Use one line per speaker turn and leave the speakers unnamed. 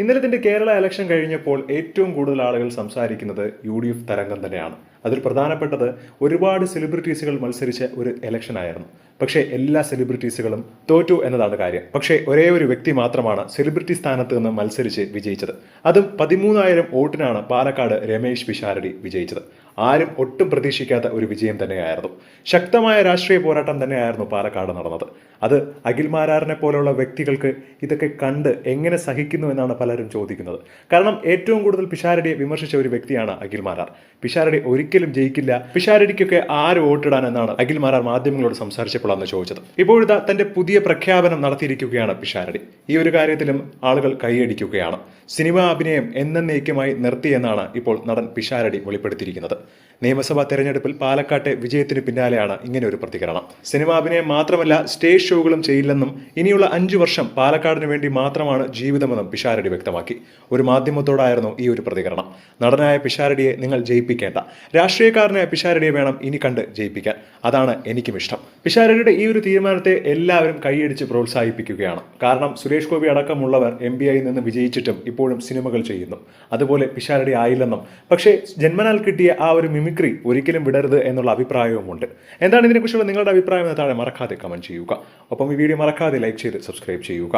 ഇന്നലത്തിന്റെ Kerala election കഴിഞ്ഞപ്പോൾ ഏറ്റവും കൂടുതൽ ആളുകൾ സംസാരിക്കുന്നത് UDF തരംഗം തന്നെയാണ്. അതിൽ പ്രധാനപ്പെട്ടത് ഒരുപാട് സെലിബ്രിറ്റീസുകൾ മത്സരിച്ച ഒരു ഇലക്ഷൻ ആയിരുന്നു. പക്ഷേ എല്ലാ സെലിബ്രിറ്റീസുകളും തോറ്റു എന്നതാണ് കാര്യം. പക്ഷേ ഒരേ ഒരു വ്യക്തി മാത്രമാണ് സെലിബ്രിറ്റി സ്ഥാനത്ത് നിന്ന് മത്സരിച്ച് വിജയിച്ചത്. അതും 13,000 വോട്ടിനാണ് പാലക്കാട് രമേശ് പിഷാരടി വിജയിച്ചത്. ആരും ഒട്ടും പ്രതീക്ഷിക്കാത്ത ഒരു വിജയം തന്നെയായിരുന്നു. ശക്തമായ രാഷ്ട്രീയ പോരാട്ടം തന്നെയായിരുന്നു പാലക്കാട് നടന്നത്. അത് അഖിൽ മാരാറിനെ പോലുള്ള വ്യക്തികൾക്ക് ഇതൊക്കെ കണ്ട് എങ്ങനെ സഹിക്കുന്നു എന്നാണ് പലരും ചോദിക്കുന്നത്. കാരണം ഏറ്റവും കൂടുതൽ പിഷാരടിയെ വിമർശിച്ച ഒരു വ്യക്തിയാണ് അഖിൽ മാരാർ. പിഷാരടി ഒരിക്കലും ജയിക്കില്ല, പിഷാരടിക്കൊക്കെ ആര് വോട്ടിടാൻ എന്നാണ് അഖിൽ മാരാർ മാധ്യമങ്ങളോട് സംസാരിച്ചപ്പോഴാണ് ചോദിച്ചത്. ഇപ്പോഴിതാ തന്റെ പുതിയ പ്രഖ്യാപനം നടത്തിയിരിക്കുകയാണ് പിഷാരടി. ഈ ഒരു കാര്യത്തിലും ആളുകൾ കൈയടിക്കുകയാണ്. സിനിമാ അഭിനയം എന്നേക്കുമായി നിർത്തിയെന്നാണ് ഇപ്പോൾ നടൻ പിഷാരടി വെളിപ്പെടുത്തിയിരിക്കുന്നത്. നിയമസഭാ തെരഞ്ഞെടുപ്പിൽ പാലക്കാട്ടെ വിജയത്തിന് പിന്നാലെയാണ് ഇങ്ങനെ ഒരു പ്രതികരണം. സിനിമാ അഭിനയം മാത്രമല്ല, സ്റ്റേജ് ഷോകളും ചെയ്യില്ലെന്നും ഇനിയുള്ള 5 വർഷം പാലക്കാടിന് വേണ്ടി മാത്രമാണ് ജീവിതമെന്നും പിഷാരടി വ്യക്തമാക്കി. ഒരു മാധ്യമത്തോടായിരുന്നു ഈ ഒരു പ്രതികരണം. നടനായ പിഷാരടിയെ നിങ്ങൾ ജയിപ്പിക്കേണ്ട, രാഷ്ട്രീയക്കാരനായ പിഷാരടിയെ വേണം ഇനി കണ്ട് ജയിപ്പിക്കാൻ. അതാണ് എനിക്കും ഇഷ്ടം. പിഷാരടിയുടെ ഈ ഒരു തീരുമാനത്തെ എല്ലാവരും കൈയടിച്ച് പ്രോത്സാഹിപ്പിക്കുകയാണ്. കാരണം സുരേഷ് ഗോപി അടക്കമുള്ളവർ MP ആയി നിന്ന് വിജയിച്ചിട്ടും ഇപ്പോഴും സിനിമകൾ ചെയ്യുന്നു. അതുപോലെ പിഷാരടി ആയില്ലെന്നും, പക്ഷേ ജന്മനാൽ കിട്ടിയ ആ ഒരു മിമിക്രി ഒരിക്കലും വിടരുത് എന്നുള്ള അഭിപ്രായവുമുണ്ട്. എന്താണ് ഇതിനെക്കുറിച്ചുള്ള നിങ്ങളുടെ അഭിപ്രായം എന്ന് താഴെ മറക്കാതെ കമന്റ് ചെയ്യുക. ഒപ്പം ഈ വീഡിയോ മറക്കാതെ ലൈക്ക് ചെയ്ത് സബ്സ്ക്രൈബ് ചെയ്യുക.